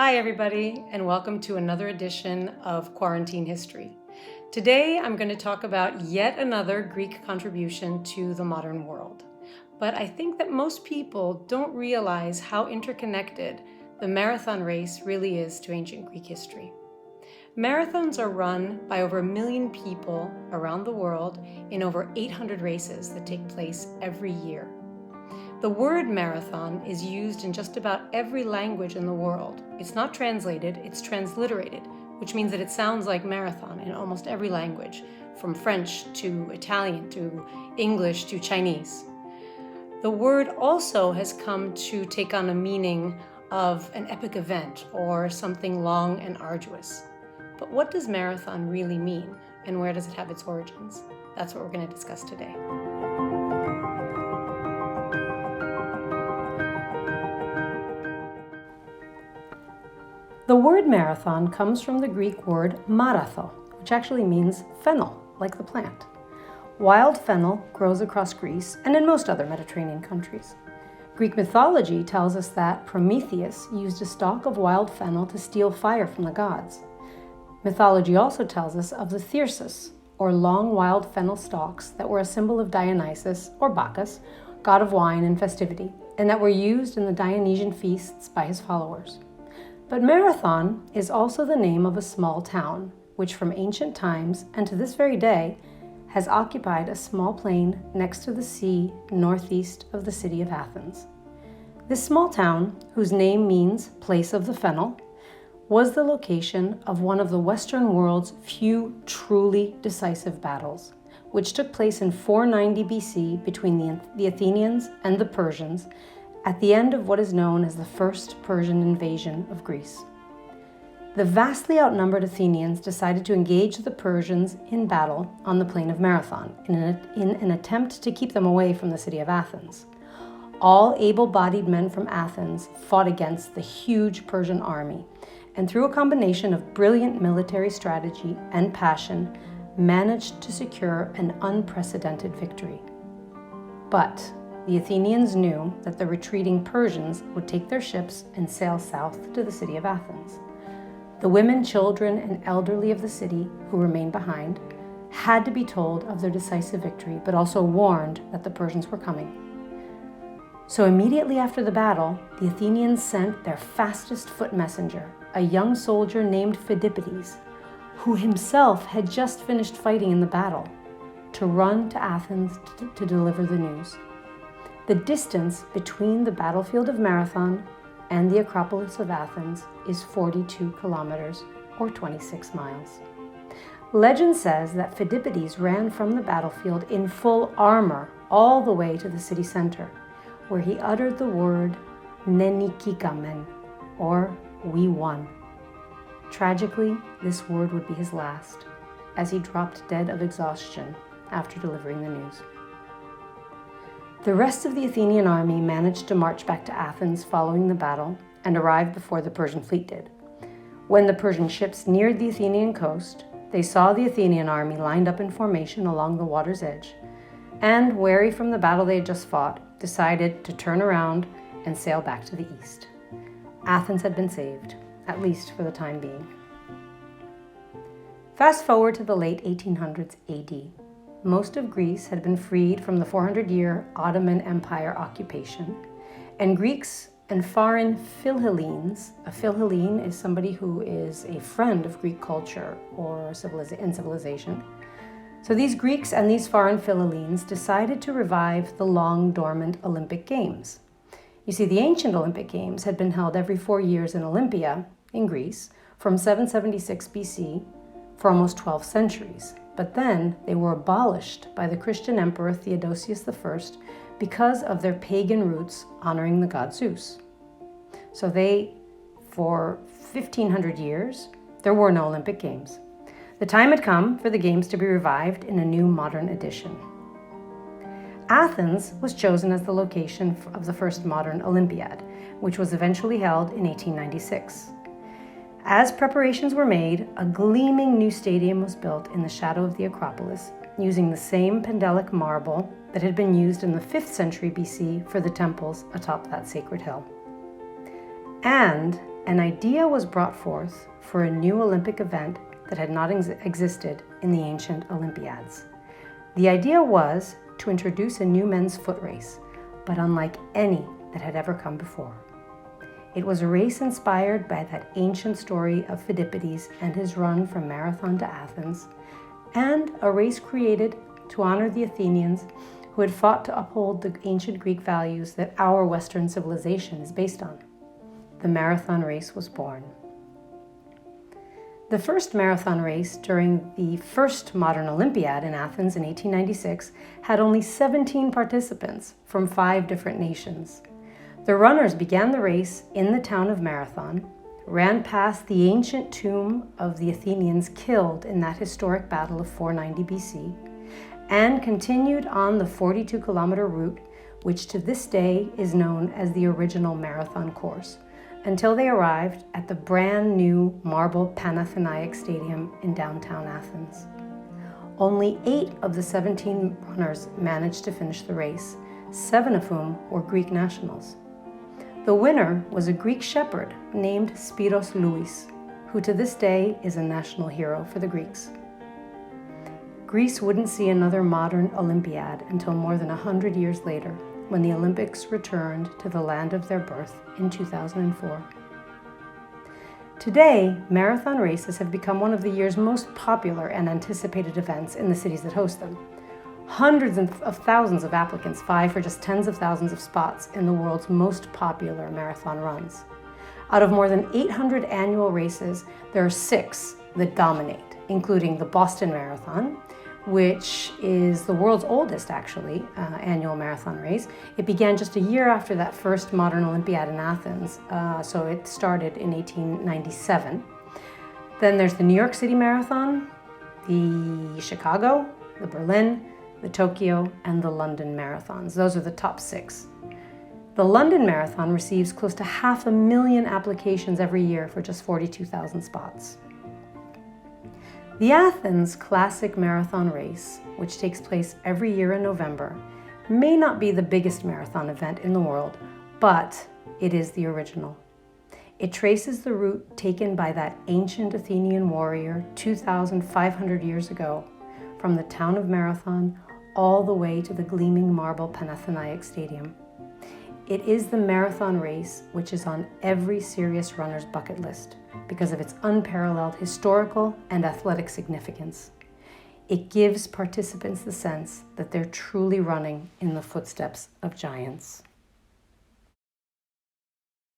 Hi, everybody, and welcome to another edition of Quarantine History. Today, I'm going to talk about yet another Greek contribution to the modern world. But I think that most people don't realize how interconnected the marathon race really is to ancient Greek history. Marathons are run by over 1 million people around the world in over 800 races that take place every year. The word marathon is used in just about every language in the world. It's not translated, it's transliterated, which means that it sounds like marathon in almost every language, from French to Italian to English to Chinese. The word also has come to take on a meaning of an epic event or something long and arduous. But what does marathon really mean, and where does it have its origins? That's what we're going to discuss today. The word marathon comes from the Greek word maratho, which actually means fennel, like the plant. Wild fennel grows across Greece and in most other Mediterranean countries. Greek mythology tells us that Prometheus used a stalk of wild fennel to steal fire from the gods. Mythology also tells us of the thyrsus, or long wild fennel stalks that were a symbol of Dionysus, or Bacchus, god of wine and festivity, and that were used in the Dionysian feasts by his followers. But Marathon is also the name of a small town, which from ancient times and to this very day has occupied a small plain next to the sea northeast of the city of Athens. This small town, whose name means place of the fennel, was the location of one of the Western world's few truly decisive battles, which took place in 490 BC between the Athenians and the Persians, at the end of what is known as the First Persian Invasion of Greece. The vastly outnumbered Athenians decided to engage the Persians in battle on the plain of Marathon in an attempt to keep them away from the city of Athens. All able-bodied men from Athens fought against the huge Persian army, and through a combination of brilliant military strategy and passion, managed to secure an unprecedented victory. But the Athenians knew that the retreating Persians would take their ships and sail south to the city of Athens. The women, children, and elderly of the city who remained behind had to be told of their decisive victory, but also warned that the Persians were coming. So immediately after the battle, the Athenians sent their fastest foot messenger, a young soldier named Phidippides, who himself had just finished fighting in the battle, to run to Athens to deliver the news. The distance between the battlefield of Marathon and the Acropolis of Athens is 42 kilometers, or 26 miles. Legend says that Phidippides ran from the battlefield in full armor all the way to the city center, where he uttered the word nenikikamen, or we won. Tragically, this word would be his last, as he dropped dead of exhaustion after delivering the news. The rest of the Athenian army managed to march back to Athens following the battle and arrived before the Persian fleet did. When the Persian ships neared the Athenian coast, they saw the Athenian army lined up in formation along the water's edge, and, wary from the battle they had just fought, decided to turn around and sail back to the east. Athens had been saved, at least for the time being. Fast forward to the late 1800s AD. Most of Greece had been freed from the 400-year Ottoman Empire occupation, and Greeks and foreign Philhellenes, a Philhellene is somebody who is a friend of Greek culture or civilization. So these Greeks and these foreign Philhellenes decided to revive the long-dormant Olympic Games. You see, the ancient Olympic Games had been held every 4 years in Olympia, in Greece, from 776 BC for almost 12 centuries. But then they were abolished by the Christian emperor Theodosius I because of their pagan roots honoring the god Zeus. So for 1,500 years, there were no Olympic Games. The time had come for the Games to be revived in a new modern edition. Athens was chosen as the location of the first modern Olympiad, which was eventually held in 1896. As preparations were made, a gleaming new stadium was built in the shadow of the Acropolis, using the same Pendelic marble that had been used in the 5th century BC for the temples atop that sacred hill. And an idea was brought forth for a new Olympic event that had not existed in the ancient Olympiads. The idea was to introduce a new men's foot race, but unlike any that had ever come before. It was a race inspired by that ancient story of Phidippides and his run from Marathon to Athens, and a race created to honor the Athenians who had fought to uphold the ancient Greek values that our Western civilization is based on. The marathon race was born. The first marathon race during the first modern Olympiad in Athens in 1896 had only 17 participants from 5 different nations. The runners began the race in the town of Marathon, ran past the ancient tomb of the Athenians killed in that historic battle of 490 BC, and continued on the 42-kilometer route, which to this day is known as the original marathon course, until they arrived at the brand new marble Panathenaic Stadium in downtown Athens. Only 8 of the 17 runners managed to finish the race, 7 of whom were Greek nationals. The winner was a Greek shepherd named Spiros Louis, who to this day is a national hero for the Greeks. Greece wouldn't see another modern Olympiad until more than 100 years later, when the Olympics returned to the land of their birth in 2004. Today, marathon races have become one of the year's most popular and anticipated events in the cities that host them. Hundreds of thousands of applicants vie for just tens of thousands of spots in the world's most popular marathon runs. Out of more than 800 annual races, there are 6 that dominate, including the Boston Marathon, which is the world's oldest, actually, annual marathon race. It began just a year after that first modern Olympiad in Athens, so it started in 1897. Then there's the New York City Marathon, the Chicago, the Berlin, the Tokyo, and the London Marathons. Those are the top 6. The London Marathon receives close to 500,000 applications every year for just 42,000 spots. The Athens Classic Marathon Race, which takes place every year in November, may not be the biggest marathon event in the world, but it is the original. It traces the route taken by that ancient Athenian warrior 2,500 years ago, from the town of Marathon all the way to the gleaming marble Panathenaic Stadium. It is the marathon race which is on every serious runner's bucket list because of its unparalleled historical and athletic significance. It gives participants the sense that they're truly running in the footsteps of giants.